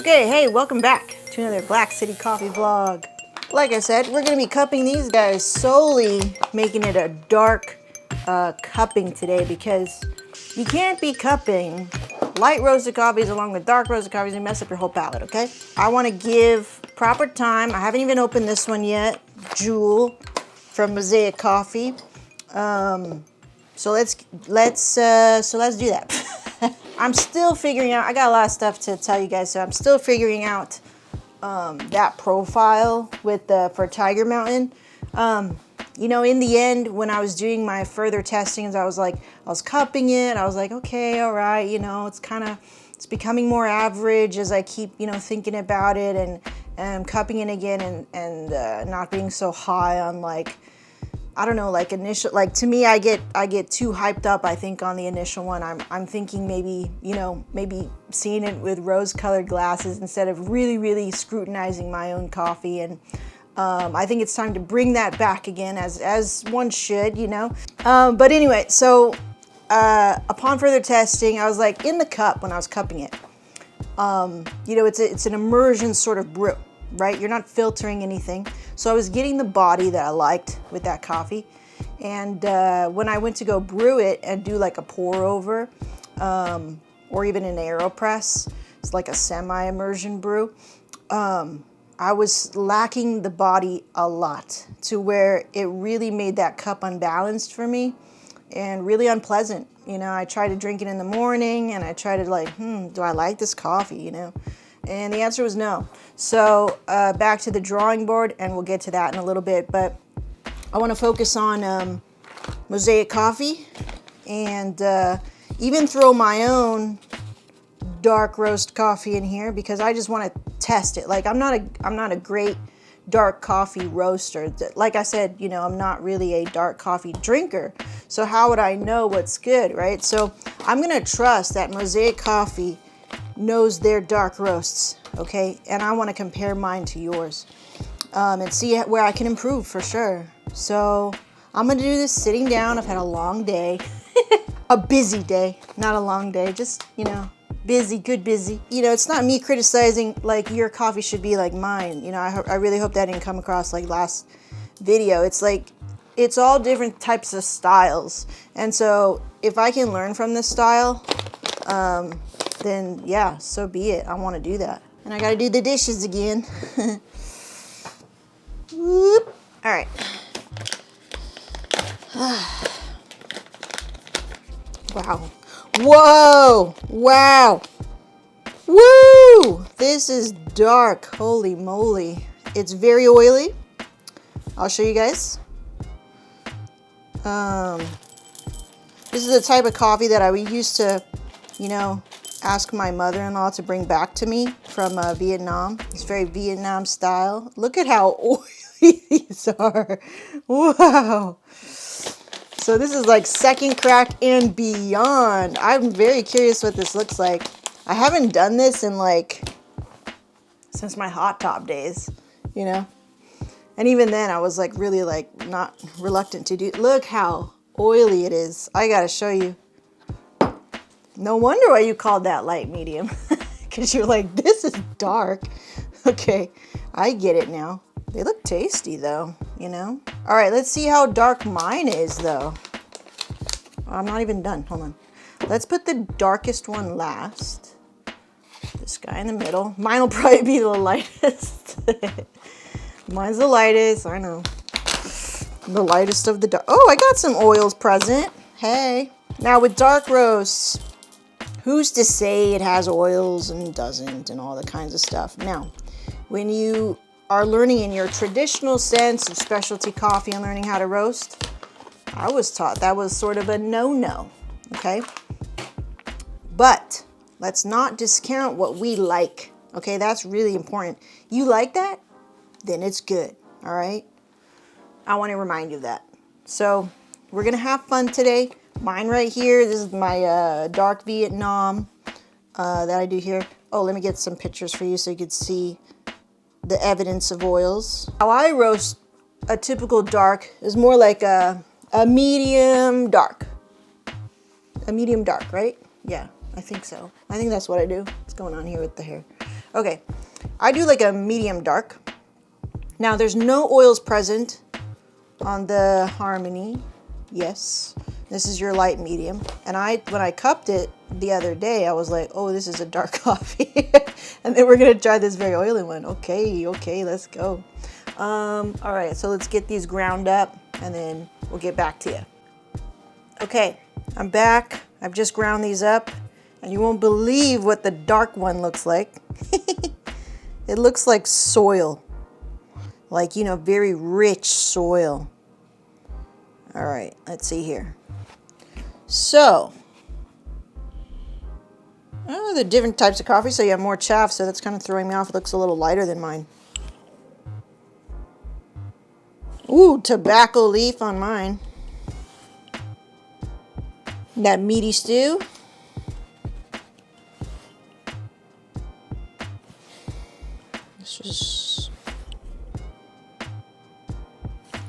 Okay, hey, welcome back to another Black City Coffee vlog. Like I said, we're gonna be cupping these guys solely, making it a dark cupping today because you can't be cupping light roasted coffees along with dark roasted coffees and mess up your whole palate, okay? I wanna give proper time. I haven't even opened this one yet, Jewel from Mosaic Coffee. So let's do that. I'm still figuring out, I got a lot of stuff to tell you guys, so I'm still figuring out that profile with for Tiger Mountain. You know, in the end, when I was doing my further testings, I was cupping it. I was like, okay, all right, you know, it's becoming more average as I keep, you know, thinking about it and cupping it again and not being so high on like, I don't know, like initial, like to me, I get too hyped up, I think, on the initial one. I'm thinking maybe, you know, maybe seeing it with rose-colored glasses instead of really, really scrutinizing my own coffee. And I think it's time to bring that back again, as one should, you know. But anyway, so upon further testing, I was like in the cup when I was cupping it. You know, it's an immersion sort of brew, right? You're not filtering anything. So I was getting the body that I liked with that coffee. And when I went to go brew it and do like a pour over, or even an AeroPress, it's like a semi-immersion brew, I was lacking the body a lot to where it really made that cup unbalanced for me and really unpleasant. You know, I tried to drink it in the morning and I tried to like, do I like this coffee, you know? And the answer was no. So back to the drawing board, and we'll get to that in a little bit. But I want to focus on Mosaic Coffee and even throw my own dark roast coffee in here because I just want to test it. Like I'm not a great dark coffee roaster. Like I said, you know, I'm not really a dark coffee drinker. So how would I know what's good, right? So I'm gonna trust that Mosaic Coffee knows their dark roasts, okay? And I want to compare mine to yours and see where I can improve for sure. So I'm gonna do this sitting down. I've had a long day, a busy day, not a long day, just, you know, busy, good busy. You know, it's not me criticizing like your coffee should be like mine. You know, I really hope that didn't come across like last video. It's like, it's all different types of styles. And so if I can learn from this style, then yeah, so be it. I want to do that. And I got to do the dishes again. Whoop. All right. Wow. Whoa. Wow. Woo! This is dark. Holy moly. It's very oily. I'll show you guys. This is the type of coffee that I used to, you know, ask my mother-in-law to bring back to me from Vietnam. It's very Vietnam style. Look at how oily these are. Wow. So this is like second crack and beyond. I'm very curious what this looks like. I haven't done this in like, since my hot top days, you know? And even then I was like really like not reluctant to do. Look how oily it is. I gotta show you. No wonder why you called that light medium. Because you're like, this is dark. Okay, I get it now. They look tasty though, you know? All right, let's see how dark mine is though. I'm not even done, hold on. Let's put the darkest one last. This guy in the middle. Mine will probably be the lightest. Mine's the lightest, I know. The lightest of the dark. Oh, I got some oils present. Hey. Now with dark roasts, who's to say it has oils and doesn't and all the kinds of stuff? Now, when you are learning in your traditional sense of specialty coffee and learning how to roast, I was taught that was sort of a no-no, okay? But let's not discount what we like, okay? That's really important. You like that? Then it's good, all right? I want to remind you of that. So we're going to have fun today. Mine right here, this is my dark Vietnam that I do here. Oh, let me get some pictures for you so you can see the evidence of oils. How I roast a typical dark is more like a medium dark. A medium dark, right? Yeah, I think so. I think that's what I do. What's going on here with the hair? Okay, I do like a medium dark. Now there's no oils present on the Harmony. Yes, this is your light medium. And when I cupped it the other day, I was like, oh, this is a dark coffee. And then we're gonna try this very oily one. Okay, let's go. All right, so let's get these ground up and then we'll get back to you. Okay, I'm back. I've just ground these up and you won't believe what the dark one looks like. It looks like soil. Like, you know, very rich soil. All right, let's see here. So, oh, the different types of coffee. So you have more chaff, so that's kind of throwing me off. It looks a little lighter than mine. Ooh, tobacco leaf on mine. That meaty stew. This is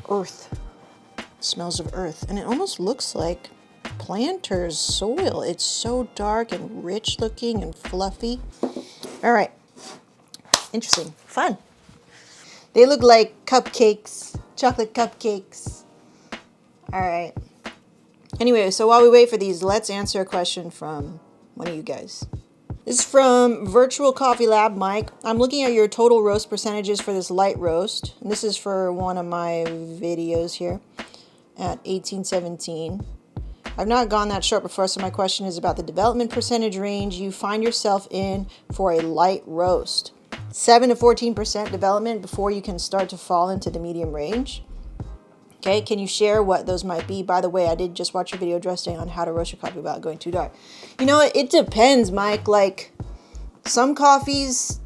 earth. It smells of earth. And it almost looks like planter's soil. It's so dark and rich looking and fluffy. All right. Interesting. Fun. They look like cupcakes. Chocolate cupcakes. All right. Anyway, so while we wait for these, let's answer a question from one of you guys. This is from Virtual Coffee Lab, Mike. I'm looking at your total roast percentages for this light roast. And this is for one of my videos here at 1817. I've not gone that short before, so my question is about the development percentage range you find yourself in for a light roast. 7 to 14% development before you can start to fall into the medium range. Okay, can you share what those might be? By the way, I did just watch a video addressing on how to roast your coffee without going too dark. You know what? It depends, Mike. Like, some coffees,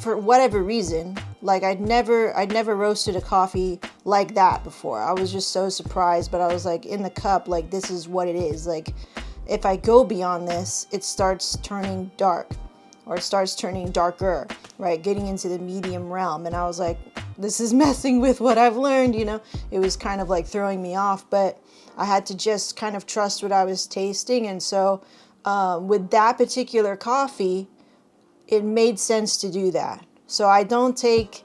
for whatever reason, like I'd never roasted a coffee like that before. I was just so surprised, but I was like, in the cup, like, this is what it is. Like, if I go beyond this, it starts turning dark, or it starts turning darker, right? Getting into the medium realm. And I was like, this is messing with what I've learned, you know? It was kind of like throwing me off, but I had to just kind of trust what I was tasting. And so with that particular coffee, it made sense to do that. So I don't take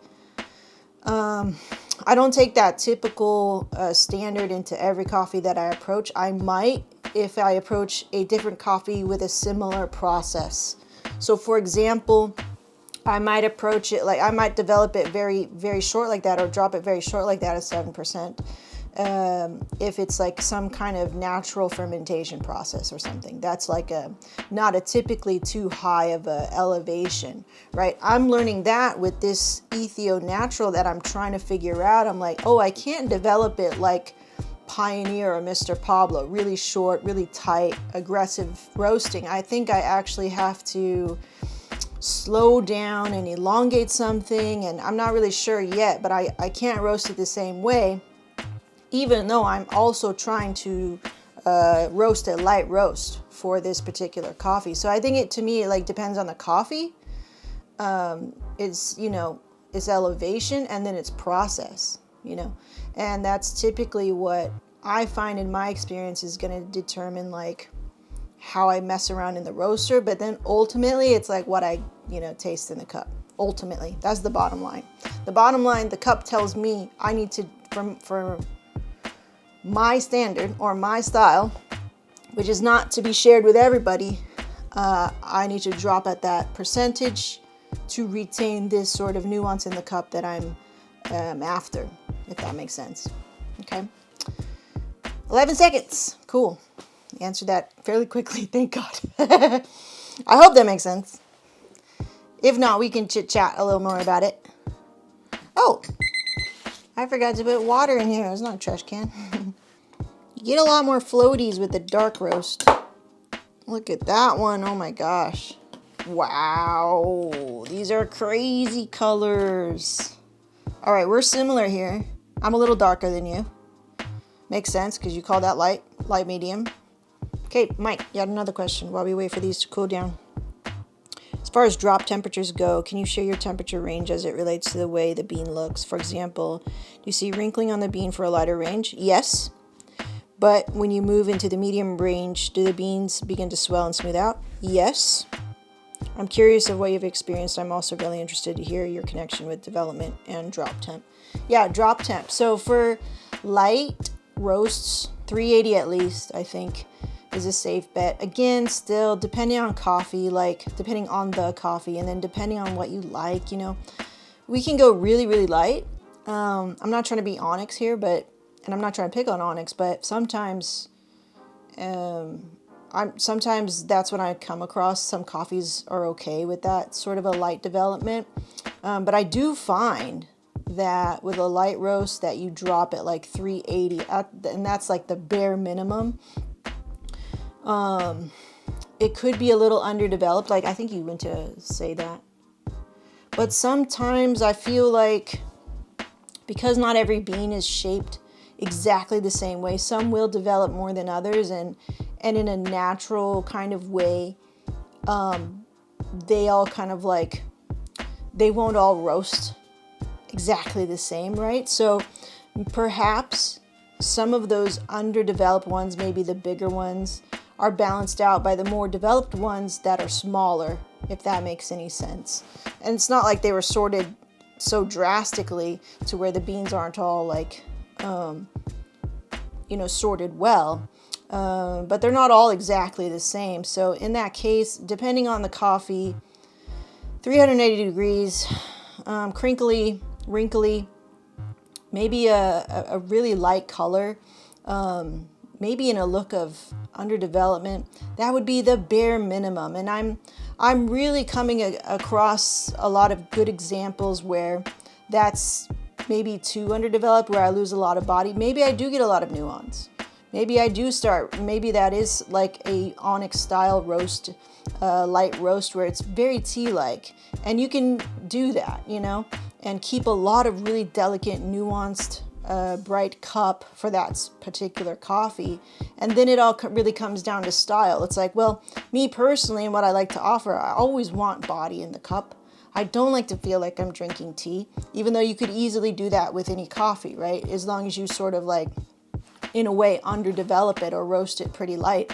that typical standard into every coffee that I approach. I might if I approach a different coffee with a similar process. So for example, I might approach it like I might develop it very, very short like that, or drop it very short like that at 7%. If it's like some kind of natural fermentation process or something, that's like not a typically too high of a elevation, right? I'm learning that with this Ethio natural that I'm trying to figure out. I'm like, oh, I can't develop it like Pioneer or Mr. Pablo, really short, really tight, aggressive roasting. I think I actually have to slow down and elongate something, and I'm not really sure yet, but I can't roast it the same way, even though I'm also trying to roast a light roast for this particular coffee. So I think it like depends on the coffee. It's, you know, its elevation and then its process, you know, and that's typically what I find in my experience is going to determine like how I mess around in the roaster. But then ultimately it's like what I, you know, taste in the cup. Ultimately, that's the bottom line. The bottom line, the cup tells me I need to, for my standard or my style, which is not to be shared with everybody, I need to drop at that percentage to retain this sort of nuance in the cup that I'm after, if that makes sense. Okay. 11 seconds. Cool. Answered that fairly quickly. Thank God. I hope that makes sense. If not, we can chit chat a little more about it. Oh, I forgot to put water in here. It's not a trash can. You get a lot more floaties with the dark roast. Look at that one. Oh my gosh. Wow. These are crazy colors. All right, we're similar here. I'm a little darker than you. Makes sense because you call that light medium. Okay, Mike, you had another question while we wait for these to cool down. As far as drop temperatures go, can you share your temperature range as it relates to the way the bean looks? For example, do you see wrinkling on the bean for a lighter range? Yes. But when you move into the medium range, do the beans begin to swell and smooth out? Yes. I'm curious of what you've experienced. I'm also really interested to hear your connection with development and drop temp. Yeah, drop temp. So for light roasts, 380 at least, I think, is a safe bet. Again, still depending on coffee, like depending on the coffee, and then depending on what you like, you know, we can go really, really light. I'm not trying to be Onyx here, and I'm not trying to pick on Onyx, but sometimes, sometimes that's when I come across some coffees are okay with that sort of a light development. But I do find that with a light roast that you drop at like 380, and that's like the bare minimum. It could be a little underdeveloped. Like, I think you went to say that. But sometimes I feel like because not every bean is shaped exactly the same way, some will develop more than others, and in a natural kind of way, they all kind of like, they won't all roast exactly the same, right? So perhaps some of those underdeveloped ones, maybe the bigger ones, are balanced out by the more developed ones that are smaller, if that makes any sense. And it's not like they were sorted so drastically to where the beans aren't all like, you know, sorted well. But they're not all exactly the same. So in that case, depending on the coffee, 380 degrees, crinkly, wrinkly, maybe a really light color, maybe in a look of underdevelopment, that would be the bare minimum. And I'm really coming across a lot of good examples where that's maybe too underdeveloped, where I lose a lot of body. Maybe I do get a lot of nuance. Maybe I do start, maybe that is like a Onyx style roast, light roast where it's very tea-like. And you can do that, you know, and keep a lot of really delicate, nuanced, bright cup for that particular coffee. And then it all really comes down to style. It's like, well, me personally, and what I like to offer, I always want body in the cup. I don't like to feel like I'm drinking tea, even though you could easily do that with any coffee, right? As long as you sort of like, in a way, underdevelop it or roast it pretty light.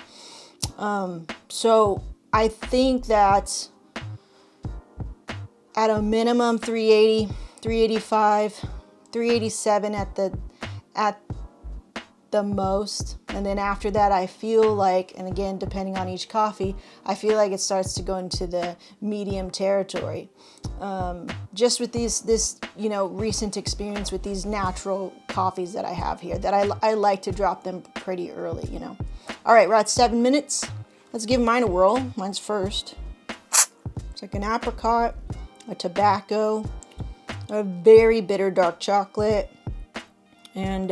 So I think that at a minimum 380, 385, 387 at the most. And then after that, I feel like, and again, depending on each coffee, I feel like it starts to go into the medium territory. Just with this, you know, recent experience with these natural coffees that I have here, that I like to drop them pretty early, you know. All right, we're at 7 minutes. Let's give mine a whirl. Mine's first. It's like an apricot, a tobacco, a very bitter dark chocolate, and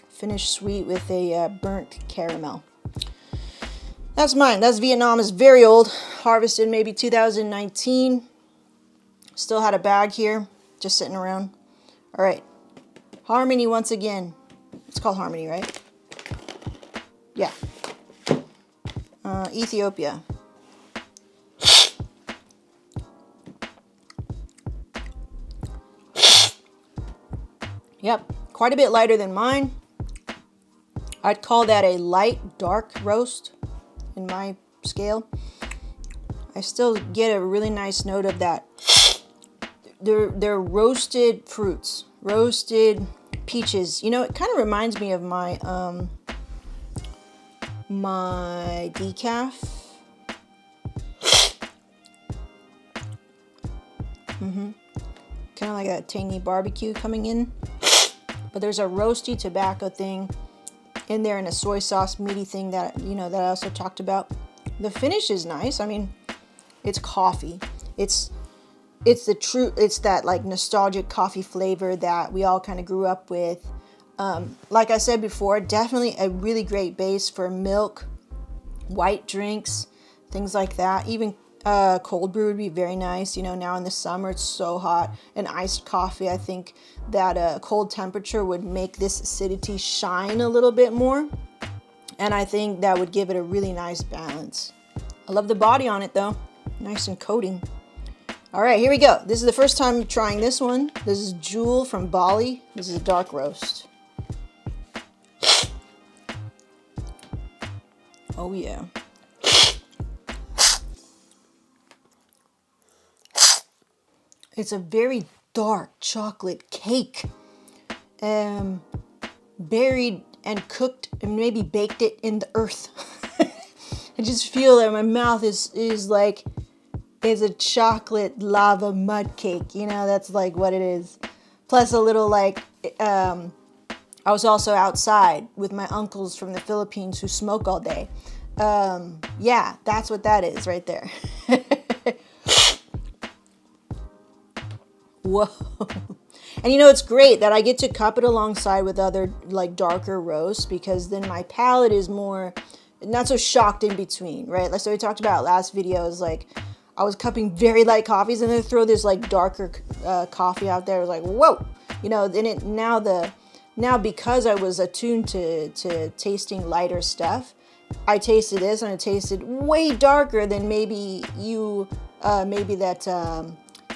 finish sweet with a burnt caramel. That's mine. That's Vietnam. It's very old. Harvested maybe 2019. Still had a bag here, just sitting around. All right. Harmony once again. It's called Harmony, right? Yeah. Ethiopia. Yep. Quite a bit lighter than mine. I'd call that a light dark roast in my scale. I still get a really nice note of that. They're roasted fruits, roasted peaches. You know, it kind of reminds me of my my decaf. Kind of like a tangy barbecue coming in. But there's a roasty tobacco thing in there, and a soy sauce meaty thing that, you know, that I also talked about. The finish is nice. I mean, it's coffee. It's that like nostalgic coffee flavor that we all kind of grew up with. Like I said before, definitely a really great base for milk, white drinks, things like that. Even cold brew would be very nice. You know, now in the summer it's so hot. An iced coffee, I think that cold temperature would make this acidity shine a little bit more. And I think that would give it a really nice balance. I love the body on it though. Nice and coating. All right, here we go. This is the first time trying this one. This is Jewel from Bali. This is a dark roast. Oh yeah. It's a very dark chocolate cake, buried and cooked and maybe baked it in the earth. I just feel that my mouth is a chocolate lava mud cake. You know, that's like what it is. Plus a little like, I was also outside with my uncles from the Philippines who smoke all day. Yeah, that's what that is right there. Whoa. And you know, it's great that I get to cup it alongside with other like darker roasts, because then my palate is more, not so shocked in between, right? Like, so we talked about last video is like, I was cupping very light coffees and then throw this like darker coffee out there. I was like, whoa, you know, then it, now because I was attuned to tasting lighter stuff, I tasted this and it tasted way darker than maybe you, maybe that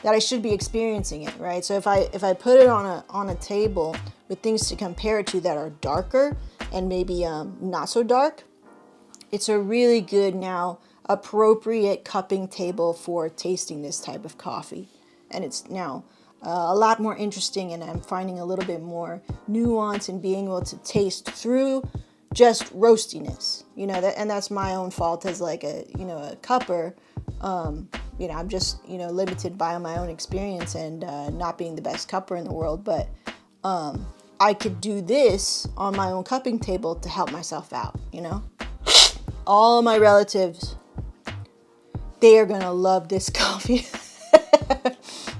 I should be experiencing it, right? So if I put it on a table with things to compare it to that are darker and maybe not so dark, it's a really good now appropriate cupping table for tasting this type of coffee. And it's now a lot more interesting, and I'm finding a little bit more nuance in being able to taste through just roastiness, you know, and that's my own fault as like a cupper. You know, I'm just, limited by my own experience and not being the best cupper in the world, but I could do this on my own cupping table to help myself out, you know. All my relatives, they are gonna love this coffee.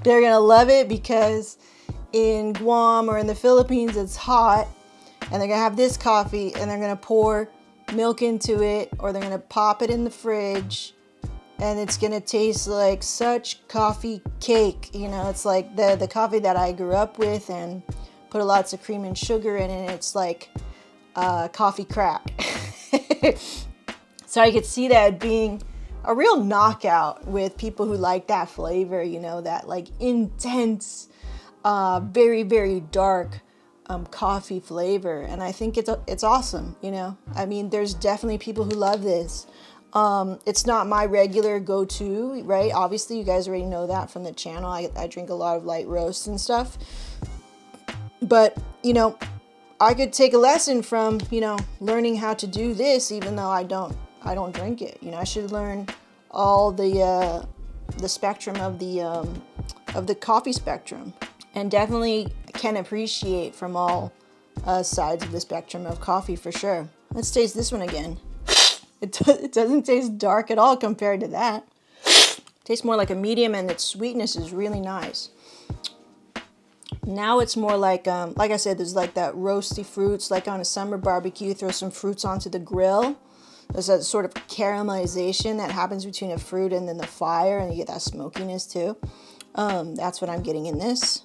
They're gonna love it because in Guam or in the Philippines it's hot, and they're gonna have this coffee and they're gonna pour milk into it, or they're gonna pop it in the fridge, and it's gonna taste like such coffee cake. You know, it's like the coffee that I grew up with and put lots of cream and sugar in it. It's like coffee crack. So I could see that being a real knockout with people who like that flavor, you know, that like intense, very, very dark coffee flavor. And I think it's awesome, you know. I mean, there's definitely people who love this. It's not my regular go-to, right? Obviously, you guys already know that from the channel. I drink a lot of light roasts and stuff. But, you know, I could take a lesson from, learning how to do this, even though I don't drink it. You know, I should learn all the spectrum of the coffee spectrum, and definitely can appreciate from all sides of the spectrum of coffee for sure. Let's taste this one again. It doesn't taste dark at all compared to that. It tastes more like a medium, and its sweetness is really nice. Now it's more like I said, there's like that roasty fruits, like on a summer barbecue, throw some fruits onto the grill. There's that sort of caramelization that happens between a fruit and then the fire, and you get that smokiness too. That's what I'm getting in this.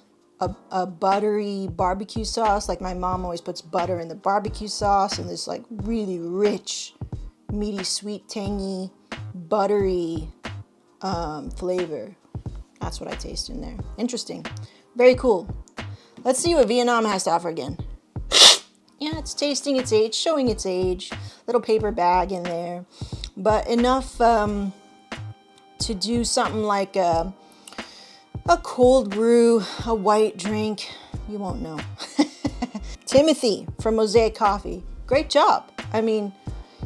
A buttery barbecue sauce, like my mom always puts butter in the barbecue sauce, and this like really rich, meaty, sweet, tangy, buttery flavor. That's what I taste in there. Interesting. Very cool. Let's see what Vietnam has to offer again. Yeah, it's tasting its age, showing its age. Little paper bag in there. But enough to do something like a cold brew, a white drink. You won't know. Timothy from Mosaic Coffee. Great job. I mean,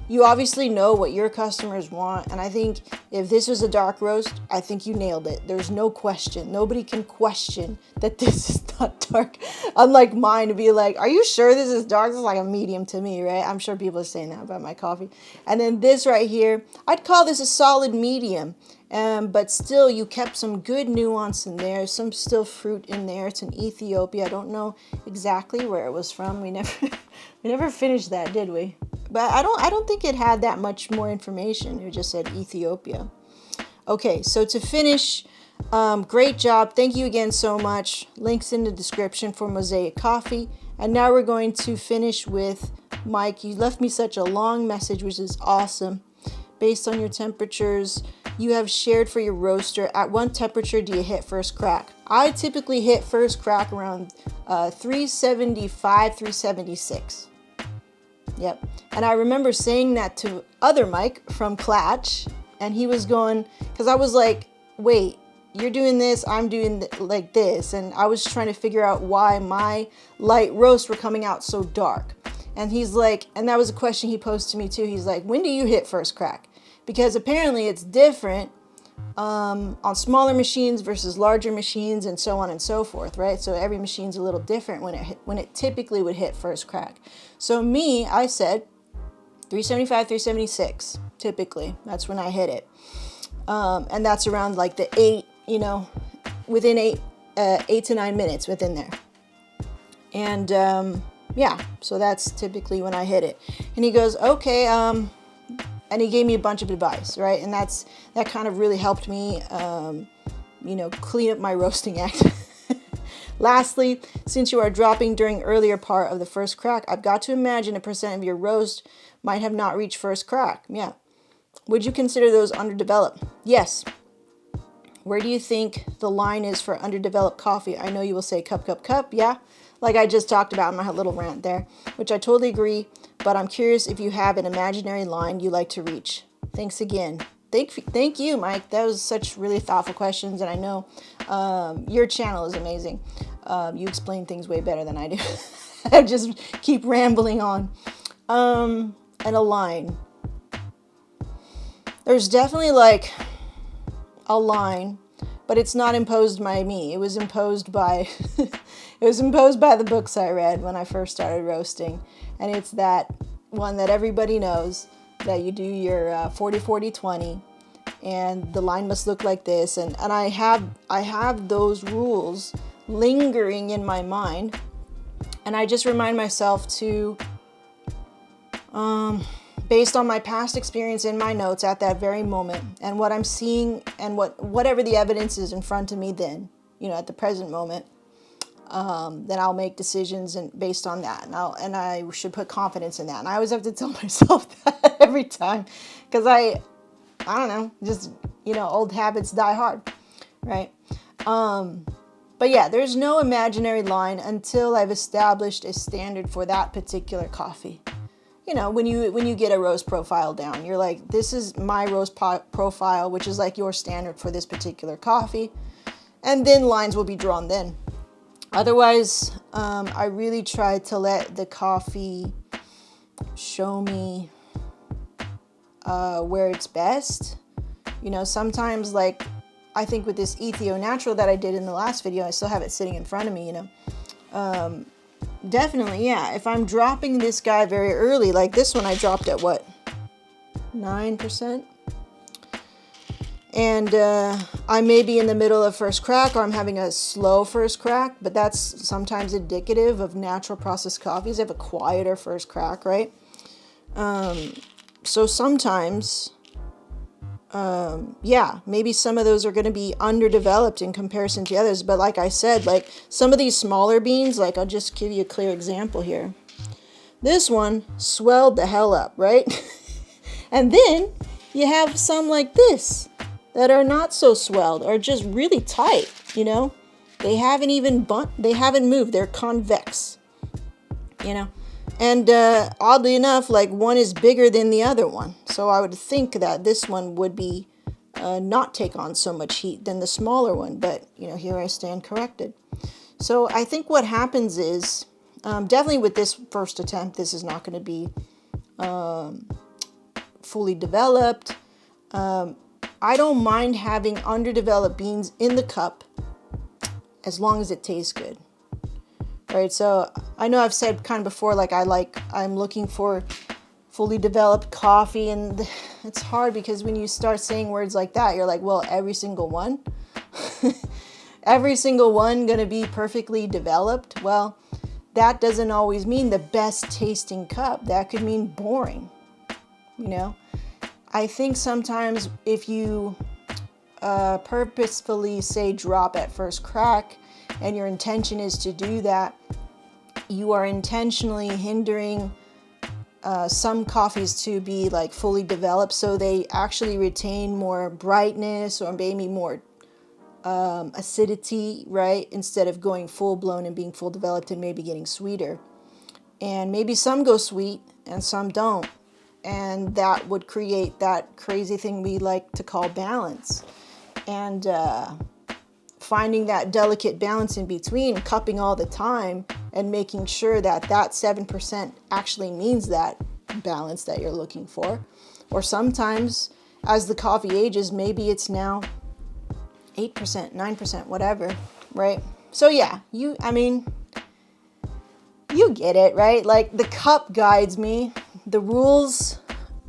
you obviously know what your customers want, and I think if this was a dark roast, I think you nailed it. There's no question. Nobody can question that this is not dark. Unlike mine to be like, are you sure this is dark? This is like a medium to me, right? I'm sure people are saying that about my coffee. And then this right here, I'd call this a solid medium. But still, you kept some good nuance in there, some still fruit in there. It's in Ethiopia. I don't know exactly where it was from. We never finished that, did we? But I don't think it had that much more information. It just said Ethiopia. Okay, so to finish, great job. Thank you again so much. Links in the description for Mosaic Coffee. And now we're going to finish with Mike. You left me such a long message, which is awesome. Based on your temperatures you have shared for your roaster, at what temperature do you hit first crack? I typically hit first crack around 375, 376. Yep. And I remember saying that to other Mike from Clatch, and he was going, because I was like, wait, you're doing this, I'm doing like this. And I was trying to figure out why my light roasts were coming out so dark. And he's like, and that was a question he posed to me too. He's like, when do you hit first crack? Because apparently it's different on smaller machines versus larger machines and so on and so forth, right? So every machine's a little different when it typically would hit first crack. So I said 375, 376, typically. That's when I hit it. And that's around like the 8, within 8 to 9 minutes within there. And yeah, so that's typically when I hit it. And he goes, okay, and he gave me a bunch of advice, right? And that kind of really helped me, clean up my roasting act. Lastly, since you are dropping during earlier part of the first crack, I've got to imagine a percent of your roast might have not reached first crack. Yeah. Would you consider those underdeveloped? Yes. Where do you think the line is for underdeveloped coffee? I know you will say cup, cup, cup. Yeah. Like I just talked about in my little rant there, which I totally agree. But I'm curious if you have an imaginary line you like to reach. Thanks again. Thank you, Mike. That was such really thoughtful questions. And I know your channel is amazing. You explain things way better than I do. I just keep rambling on. And a line. There's definitely like a line, but it's not imposed by me. It was imposed by the books I read when I first started roasting. And it's that one that everybody knows, that you do your 40-40-20 and the line must look like this. And I have those rules lingering in my mind. And I just remind myself to, based on my past experience in my notes at that very moment and what I'm seeing and whatever the evidence is in front of me then, at the present moment, then I'll make decisions and based on that. And I should put confidence in that. And I always have to tell myself that every time because I don't know, just, old habits die hard, right? But yeah, there's no imaginary line until I've established a standard for that particular coffee. When you get a roast profile down, you're like, this is my roast profile, which is like your standard for this particular coffee. And then lines will be drawn then. Otherwise, I really try to let the coffee show me where it's best. Sometimes like I think with this Ethio Natural that I did in the last video, I still have it sitting in front of me, definitely, yeah. If I'm dropping this guy very early, like this one I dropped at what? 9%? And I may be in the middle of first crack or I'm having a slow first crack, but that's sometimes indicative of natural processed coffees. They have a quieter first crack, right? So sometimes, yeah, maybe some of those are going to be underdeveloped in comparison to others. But like I said, like some of these smaller beans, like I'll just give you a clear example here. This one swelled the hell up, right? And then you have some like this that are not so swelled or just really tight, They haven't even they haven't moved. They're convex, And oddly enough, like one is bigger than the other one. So I would think that this one would be not take on so much heat than the smaller one. But, here I stand corrected. So I think what happens is, definitely with this first attempt, this is not going to be fully developed. I don't mind having underdeveloped beans in the cup as long as it tastes good. Right, so I know I've said kind of before, like I'm looking for fully developed coffee, and it's hard because when you start saying words like that, you're like, well, every single one, every single one gonna be perfectly developed. Well, that doesn't always mean the best tasting cup. That could mean boring, I think sometimes if you purposefully say drop at first crack, and your intention is to do that, you are intentionally hindering some coffees to be like fully developed, so they actually retain more brightness or maybe more acidity, right? Instead of going full blown and being full developed and maybe getting sweeter. And maybe some go sweet and some don't. And that would create that crazy thing we like to call balance. And finding that delicate balance in between, cupping all the time and making sure that that 7% actually means that balance that you're looking for. Or sometimes as the coffee ages, maybe it's now 8%, 9%, whatever, right? So yeah, you get it, right? Like the cup guides me. The rules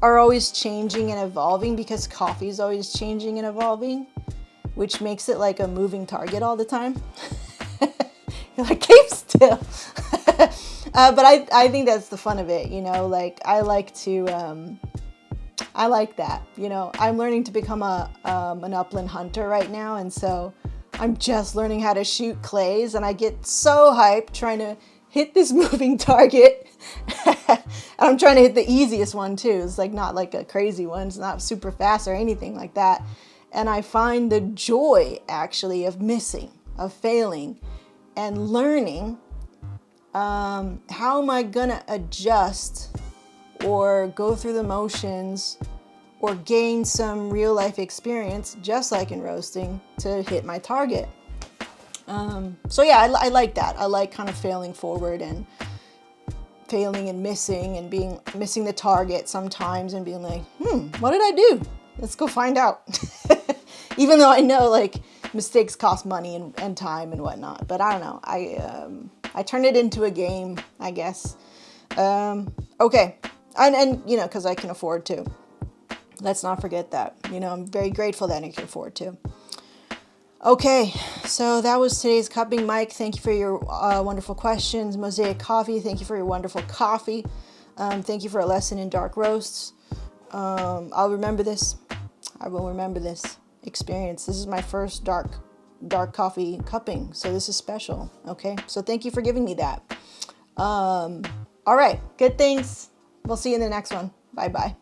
are always changing and evolving because coffee is always changing and evolving, which makes it like a moving target all the time. You're like, keep still. But I think that's the fun of it, you know, like I like that, you know. I'm learning to become an upland hunter right now, and so I'm just learning how to shoot clays, and I get so hyped trying to hit this moving target. And I'm trying to hit the easiest one too. It's like not like a crazy one. It's not super fast or anything like that. And I find the joy actually of missing, of failing, and learning how am I gonna adjust or go through the motions or gain some real life experience, just like in roasting, to hit my target. So yeah, I like that. I like kind of failing forward and failing and missing the target sometimes and being like, what did I do? Let's go find out. Even though I know like mistakes cost money and time and whatnot, but I don't know. I turn it into a game, I guess. Okay. And you know, because I can afford to. Let's not forget that. You know, I'm very grateful that I can afford to. Okay, so that was today's cupping. Mike, thank you for your wonderful questions. Mosaic Coffee, thank you for your wonderful coffee. Thank you for a lesson in dark roasts. I'll remember this. I will remember this experience. This is my first dark coffee cupping, so this is special. Okay, so thank you for giving me that. All right, good things. We'll see you in the next one. Bye-bye.